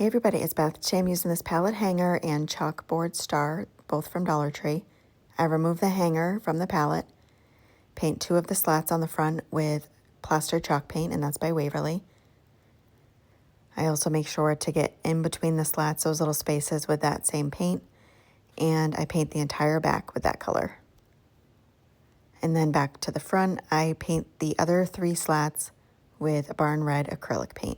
Hey everybody, it's Beth. Today I'm using this pallet hanger and chalkboard star, both from Dollar Tree. I remove the hanger from the pallet, paint two of the slats on the front with Plaster chalk paint, and that's by Waverly. I also make sure to get in between the slats, those little spaces, with that same paint, and I paint the entire back with that color. And then back to the front, I paint the other three slats with barn red acrylic paint.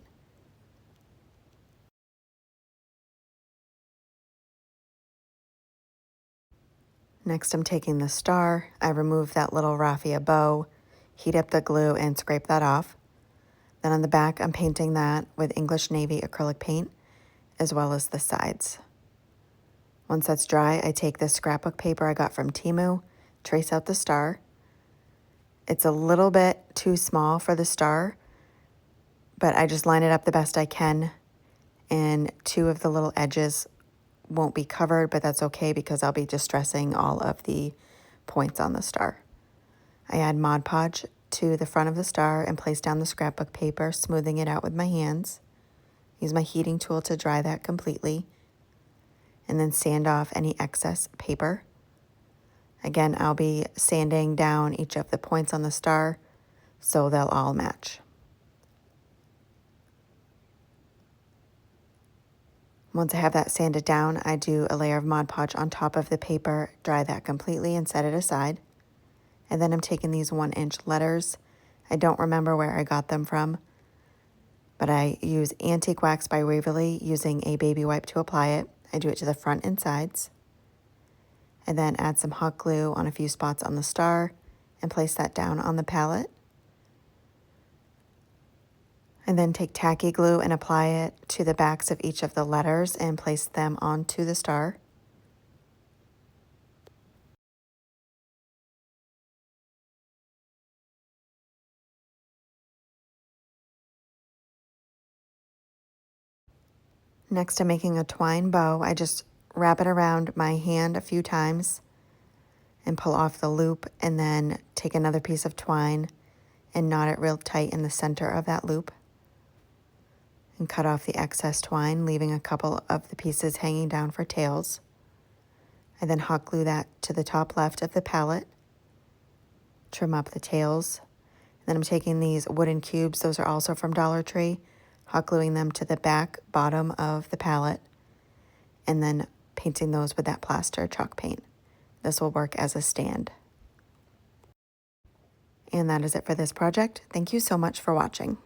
Next, I'm taking the star. I remove that little raffia bow, heat up the glue, and scrape that off. Then on the back, I'm painting that with English Navy acrylic paint, as well as the sides. Once that's dry, I take this scrapbook paper I got from Temu, trace out the star. It's a little bit too small for the star, but I just line it up the best I can, and two of the little edges won't be covered, but that's okay because I'll be distressing all of the points on the star. I add Mod Podge to the front of the star and place down the scrapbook paper, smoothing it out with my hands. Use my heating tool to dry that completely, and then sand off any excess paper. Again, I'll be sanding down each of the points on the star so they'll all match. Once I have that sanded down, I do a layer of Mod Podge on top of the paper, dry that completely, and set it aside. And then I'm taking these 1-inch letters. I don't remember where I got them from, but I use antique wax by Waverly using a baby wipe to apply it. I do it to the front and sides. And then add some hot glue on a few spots on the star and place that down on the pallet. And then take tacky glue and apply it to the backs of each of the letters and place them onto the star. Next, I'm making a twine bow. I just wrap it around my hand a few times and pull off the loop, and then take another piece of twine and knot it real tight in the center of that loop. And cut off the excess twine, leaving a couple of the pieces hanging down for tails. I then hot glue that to the top left of the pallet, trim up the tails. And then I'm taking these wooden cubes, those are also from Dollar Tree, hot gluing them to the back bottom of the pallet, and then painting those with that plaster chalk paint. This will work as a stand. And that is it for this project. Thank you so much for watching.